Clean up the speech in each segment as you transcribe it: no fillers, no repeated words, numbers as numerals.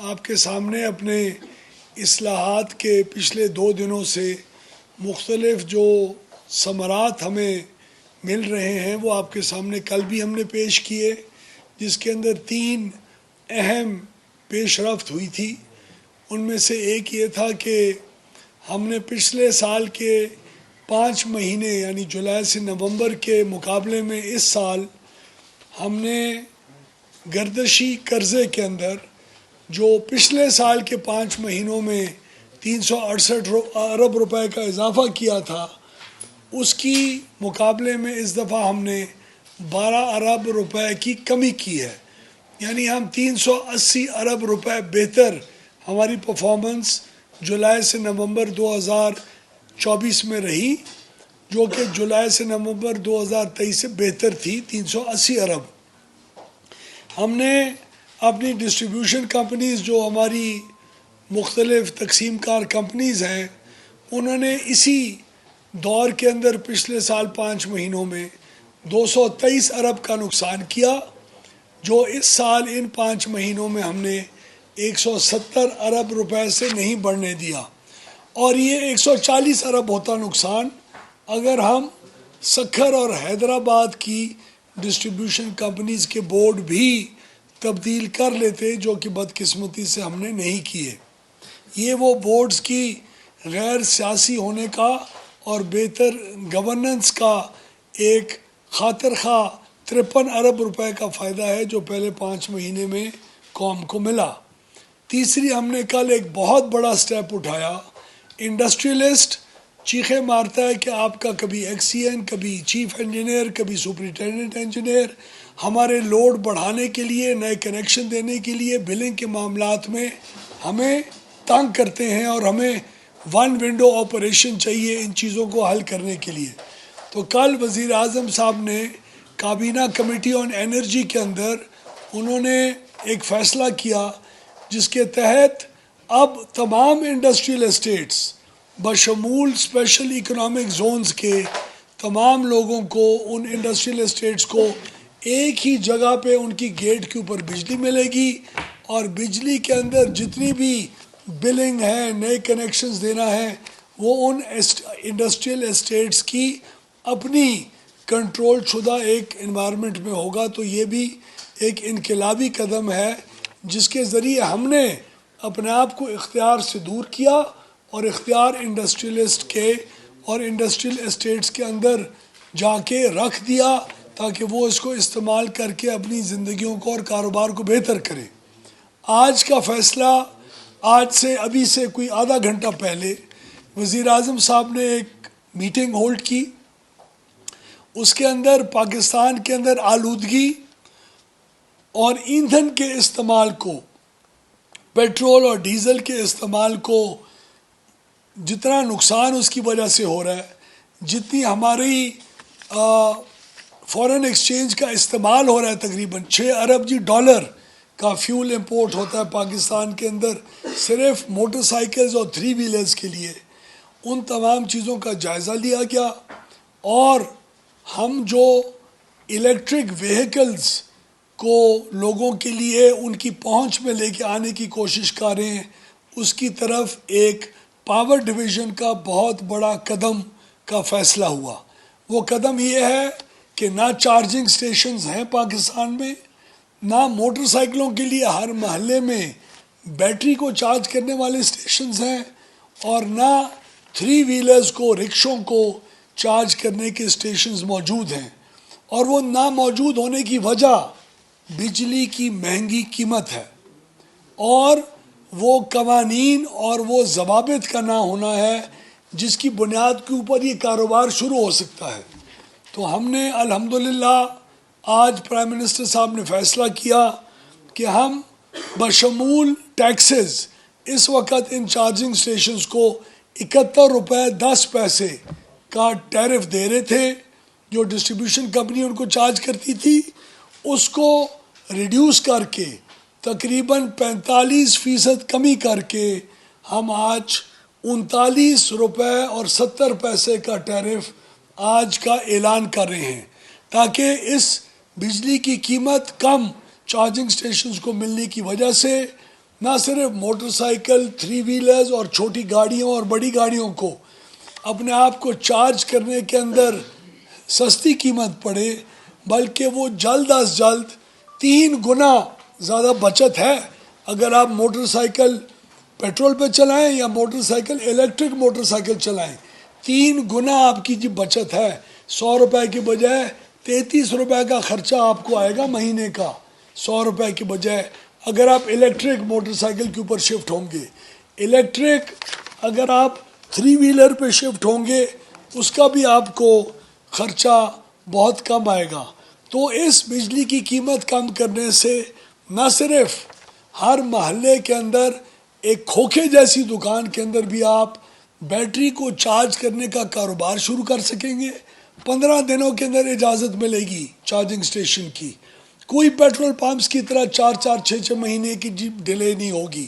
آپ کے سامنے اپنے اصلاحات کے پچھلے 2 دنوں سے مختلف جو ثمرات ہمیں مل رہے ہیں وہ آپ کے سامنے کل بھی ہم نے پیش کیے، جس کے اندر 3 اہم پیش رفت ہوئی تھی۔ ان میں سے ایک یہ تھا کہ ہم نے پچھلے سال کے 5 مہینے یعنی جولائی سے نومبر کے مقابلے میں اس سال ہم نے گردشی قرضے کے اندر جو پچھلے سال کے 5 مہینوں میں 368 ارب روپے کا اضافہ کیا تھا، اس کی مقابلے میں اس دفعہ ہم نے 12 ارب روپے کی کمی کی ہے، یعنی ہم 380 ارب روپے بہتر ہماری پرفارمنس جولائی سے نومبر 2024 میں رہی، جو کہ جولائی سے نومبر 2023 سے بہتر تھی 380 ارب۔ ہم نے اپنی ڈسٹریبیوشن کمپنیز جو ہماری مختلف تقسیم کار کمپنیز ہیں، انہوں نے اسی دور کے اندر پچھلے سال 5 مہینوں میں 223 ارب کا نقصان کیا، جو اس سال ان 5 مہینوں میں ہم نے 170 ارب روپے سے نہیں بڑھنے دیا، اور یہ 140 ارب ہوتا نقصان اگر ہم سکھر اور حیدرآباد کی ڈسٹریبیوشن کمپنیز کے بورڈ بھی تبدیل کر لیتے، جو کہ بدقسمتی سے ہم نے نہیں کیے۔ یہ وہ بورڈز کی غیر سیاسی ہونے کا اور بہتر گورننس کا ایک خاطر خواہ 53 ارب روپے کا فائدہ ہے جو پہلے 5 مہینے میں قوم کو ملا۔ تیسری، ہم نے کل ایک بہت بڑا سٹیپ اٹھایا۔ انڈسٹریلسٹ چیخیں مارتا ہے کہ آپ کا کبھی ایکس سی این، کبھی چیف انجینئر، کبھی سپرنٹینڈنٹ انجینئر ہمارے لوڈ بڑھانے کے لیے، نئے کنیکشن دینے کے لیے، بلنگ کے معاملات میں ہمیں تنگ کرتے ہیں، اور ہمیں 1 ونڈو آپریشن چاہیے ان چیزوں کو حل کرنے کے لیے۔ تو کل وزیر اعظم صاحب نے کابینہ کمیٹی آن انرجی کے اندر انہوں نے ایک فیصلہ کیا، جس کے تحت اب تمام انڈسٹریل اسٹیٹس بشمول اسپیشل اکنامک زونز کے تمام لوگوں کو، ان انڈسٹریل اسٹیٹس کو ایک ہی جگہ پہ ان کی گیٹ کے اوپر بجلی ملے گی، اور بجلی کے اندر جتنی بھی بلنگ ہے، نئے کنیکشنز دینا ہے، وہ ان انڈسٹریل اسٹیٹس کی اپنی کنٹرول شدہ ایک انوائرمنٹ میں ہوگا۔ تو یہ بھی ایک انقلابی قدم ہے، جس کے ذریعے ہم نے اپنے آپ کو اختیار سے دور کیا اور اختیار انڈسٹریلسٹ کے اور انڈسٹریل اسٹیٹس کے اندر جا کے رکھ دیا، تاکہ وہ اس کو استعمال کر کے اپنی زندگیوں کو اور کاروبار کو بہتر کریں۔ آج کا فیصلہ، آج سے ابھی سے کوئی آدھا گھنٹہ پہلے وزیر اعظم صاحب نے ایک میٹنگ ہولڈ کی، اس کے اندر پاکستان کے اندر آلودگی اور ایندھن کے استعمال کو، پیٹرول اور ڈیزل کے استعمال کو، جتنا نقصان اس کی وجہ سے ہو رہا ہے، جتنی ہماری فورن ایکسچینج کا استعمال ہو رہا ہے، تقریباً 6 ارب ڈالر کا فیول امپورٹ ہوتا ہے پاکستان کے اندر صرف موٹر سائیکلز اور 3 ویلرز کے لیے، ان تمام چیزوں کا جائزہ لیا گیا، اور ہم جو الیکٹرک وہیکلز کو لوگوں کے لیے ان کی پہنچ میں لے کے آنے کی کوشش کر رہے ہیں، اس کی طرف ایک پاور ڈویژن کا بہت بڑا قدم کا فیصلہ ہوا۔ وہ قدم یہ ہے کہ نہ چارجنگ سٹیشنز ہیں پاکستان میں، نہ موٹر سائیکلوں کے لیے ہر محلے میں بیٹری کو چارج کرنے والے سٹیشنز ہیں، اور نہ 3 ویلرز کو، رکشوں کو چارج کرنے کے سٹیشنز موجود ہیں۔ اور وہ نہ موجود ہونے کی وجہ بجلی کی مہنگی قیمت ہے، اور وہ قوانین اور وہ ضوابط کا نہ ہونا ہے جس کی بنیاد کے اوپر یہ کاروبار شروع ہو سکتا ہے۔ تو ہم نے الحمدللہ آج پرائم منسٹر صاحب نے فیصلہ کیا کہ ہم بشمول ٹیکسز اس وقت ان چارجنگ سٹیشنز کو 71 روپے 10 پیسے کا ٹیرف دے رہے تھے، جو ڈسٹریبیوشن کمپنی ان کو چارج کرتی تھی، اس کو ریڈیوس کر کے تقریباً 45% کمی کر کے ہم آج 39 روپے اور 70 پیسے کا ٹیرف آج کا اعلان کر رہے ہیں، تاکہ اس بجلی کی قیمت کم چارجنگ سٹیشنز کو ملنے کی وجہ سے نہ صرف موٹر سائیکل، 3 ویلرز اور چھوٹی گاڑیوں اور بڑی گاڑیوں کو اپنے آپ کو چارج کرنے کے اندر سستی قیمت پڑے، بلکہ وہ جلد از جلد 3 گنا زیادہ بچت ہے اگر آپ موٹر سائیکل پیٹرول پہ چلائیں یا motor cycle electric motor cycle چلائیں، 3 گنا آپ کی جو بچت ہے، 100 روپے کے بجائے 33 روپے کا خرچہ آپ کو آئے گا مہینے کا، 100 روپے کے بجائے اگر آپ الیکٹرک موٹر سائیکل کے اوپر شفٹ ہوں گے۔ الیکٹرک اگر آپ 3 ویلر پہ شفٹ ہوں گے اس کا بھی آپ کو خرچہ بہت کم آئے گا۔ تو اس بجلی کی قیمت کم کرنے سے نہ صرف ہر محلے کے اندر ایک کھوکھے جیسی دکان کے اندر بھی آپ بیٹری کو چارج کرنے کا کاروبار شروع کر سکیں گے، 15 دنوں کے اندر اجازت ملے گی چارجنگ اسٹیشن کی، کوئی پیٹرول پمپس کی طرح 4-4 6 مہینے کی ڈیلے نہیں ہوگی،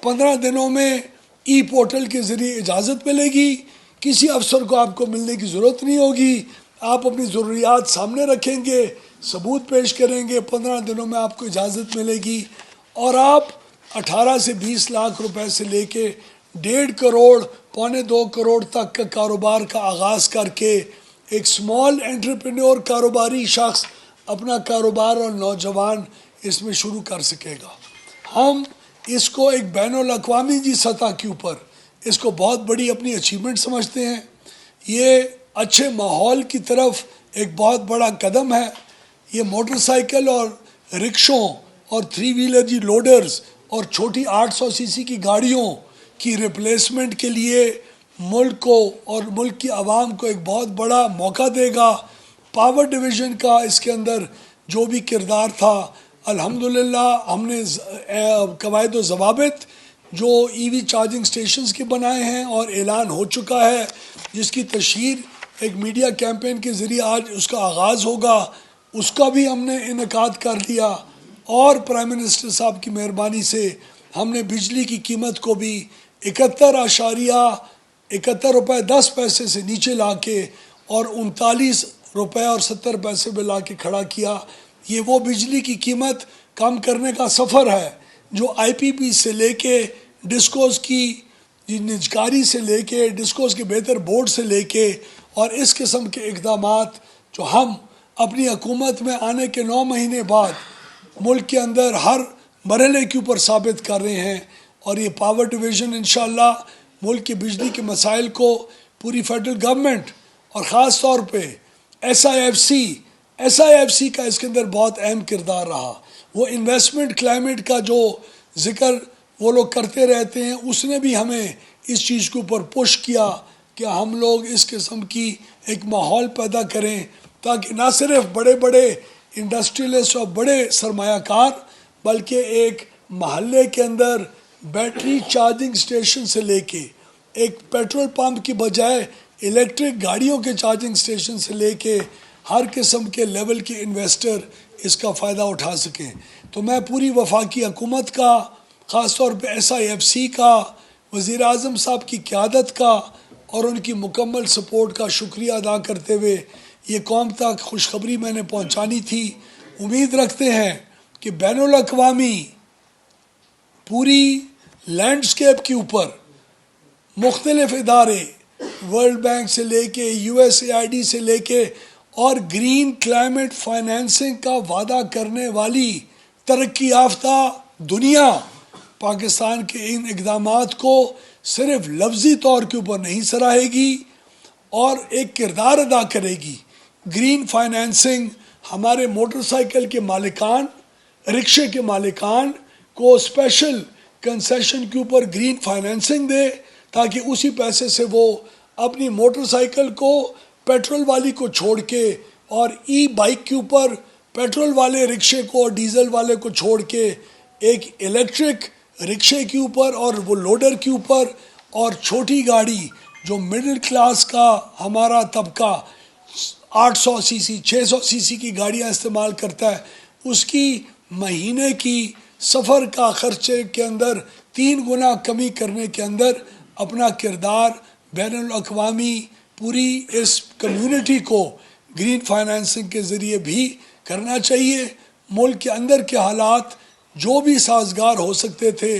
15 دنوں میں ای پورٹل کے ذریعے اجازت ملے گی، کسی افسر کو آپ کو ملنے کی ضرورت نہیں ہوگی، آپ اپنی ضروریات سامنے رکھیں گے، ثبوت پیش کریں گے، 15 دنوں میں آپ کو اجازت ملے گی، اور آپ 18 سے 20 لاکھ روپے سے لے کے 1.5 کروڑ 1.25 کروڑ تک کا کاروبار کا آغاز کر کے ایک اسمال انٹرپرینور کاروباری شخص اپنا کاروبار اور نوجوان اس میں شروع کر سکے گا۔ ہم اس کو ایک بین الاقوامی سطح کے اوپر اس کو بہت بڑی اپنی اچیومنٹ سمجھتے ہیں، یہ اچھے ماحول کی طرف ایک بہت بڑا قدم ہے۔ یہ موٹر سائیکل اور رکشوں اور 3 ویلر لوڈرز اور چھوٹی 800 سی سی کی گاڑیوں کی ریپلیسمنٹ کے لیے ملک کو اور ملک کی عوام کو ایک بہت بڑا موقع دے گا۔ پاور ڈویژن کا اس کے اندر جو بھی کردار تھا، الحمدللہ ہم نے قواعد و ضوابط جو ای وی چارجنگ سٹیشنز کے بنائے ہیں اور اعلان ہو چکا ہے، جس کی تشہیر ایک میڈیا کیمپین کے ذریعے آج اس کا آغاز ہوگا، اس کا بھی ہم نے انعقاد کر دیا، اور پرائم منسٹر صاحب کی مہربانی سے ہم نے بجلی کی قیمت کو بھی 71.71 روپے 10 پیسے سے نیچے لا کے اور 39 روپے اور 70 پیسے میں لا کے کھڑا کیا۔ یہ وہ بجلی کی قیمت کم کرنے کا سفر ہے جو آئی پی پی سے لے کے ڈسکوز کی نجکاری سے لے کے ڈسکوز کے بہتر بورڈ سے لے کے اور اس قسم کے اقدامات جو ہم اپنی حکومت میں آنے کے 9 مہینے بعد ملک کے اندر ہر مرحلے کے اوپر ثابت کر رہے ہیں، اور یہ پاور ڈویژن انشاءاللہ ملک کے بجلی کے مسائل کو پوری فیڈرل گورنمنٹ اور خاص طور پہ ایس آئی ایف سی کا اس کے اندر بہت اہم کردار رہا۔ وہ انویسٹمنٹ کلائمیٹ کا جو ذکر وہ لوگ کرتے رہتے ہیں، اس نے بھی ہمیں اس چیز کے اوپر پش کیا کہ ہم لوگ اس قسم کی ایک ماحول پیدا کریں تاکہ نہ صرف بڑے بڑے انڈسٹریلسٹ اور بڑے سرمایہ کار، بلکہ ایک محلے کے اندر بیٹری چارجنگ سٹیشن سے لے کے ایک پیٹرول پمپ کی بجائے الیکٹرک گاڑیوں کے چارجنگ سٹیشن سے لے کے ہر قسم کے لیول کے انویسٹر اس کا فائدہ اٹھا سکیں۔ تو میں پوری وفاقی حکومت کا، خاص طور پہ ایس آئی ایف سی کا، وزیر اعظم صاحب کی قیادت کا اور ان کی مکمل سپورٹ کا شکریہ ادا کرتے ہوئے یہ قوم تک خوشخبری میں نے پہنچانی تھی۔ امید رکھتے ہیں کہ بین الاقوامی پوری لینڈسکیپ کے اوپر مختلف ادارے، ورلڈ بینک سے لے کے U S A I D سے لے کے اور گرین کلائمیٹ فائنینسنگ کا وعدہ کرنے والی ترقی یافتہ دنیا پاکستان کے ان اقدامات کو صرف لفظی طور کے اوپر نہیں سراہے گی اور ایک کردار ادا کرے گی۔ گرین فائنینسنگ ہمارے موٹر سائیکل کے مالکان، رکشے کے مالکان کو اسپیشل کنسیشن کے اوپر گرین فائنینسنگ دے تاکہ اسی پیسے سے وہ اپنی موٹر سائیکل کو پیٹرول والی کو چھوڑ کے اور ای بائک کے اوپر پیٹرول والے رکشے کو اور ڈیزل والے کو چھوڑ کے ایک الیکٹرک رکشے کے اوپر اور وہ لوڈر کے اوپر اور چھوٹی گاڑی جو مڈل کلاس کا ہمارا طبقہ 800 سی سی 600 سی سی کی گاڑیاں استعمال کرتا ہے، اس کی مہینے کی سفر کا خرچے کے اندر 3 گنا کمی کرنے کے اندر اپنا کردار بین الاقوامی پوری اس کمیونٹی کو گرین فائنینسنگ کے ذریعے بھی کرنا چاہیے۔ ملک کے اندر کے حالات جو بھی سازگار ہو سکتے تھے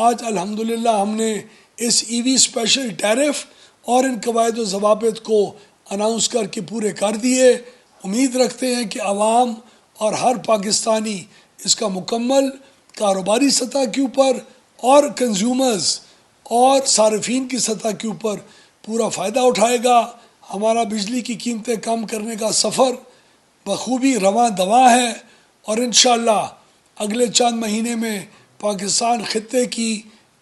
آج الحمدللہ ہم نے اس ای وی اسپیشل ٹیرف اور ان قواعد و ضوابط کو اناؤنس کر کے پورے کر دیے. امید رکھتے ہیں کہ عوام اور ہر پاکستانی اس کا مکمل کاروباری سطح کے اوپر اور کنزیومرز اور صارفین کی سطح کے اوپر پورا فائدہ اٹھائے گا. ہمارا بجلی کی قیمتیں کم کرنے کا سفر بخوبی رواں دواں ہے اور انشاءاللہ اگلے چند مہینے میں پاکستان خطے کی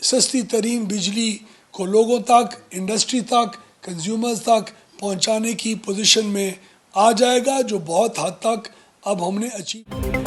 سستی ترین بجلی کو لوگوں تک، انڈسٹری تک، کنزیومرز تک پہنچانے کی پوزیشن میں آ جائے گا، جو بہت حد تک اب ہم نے اچیو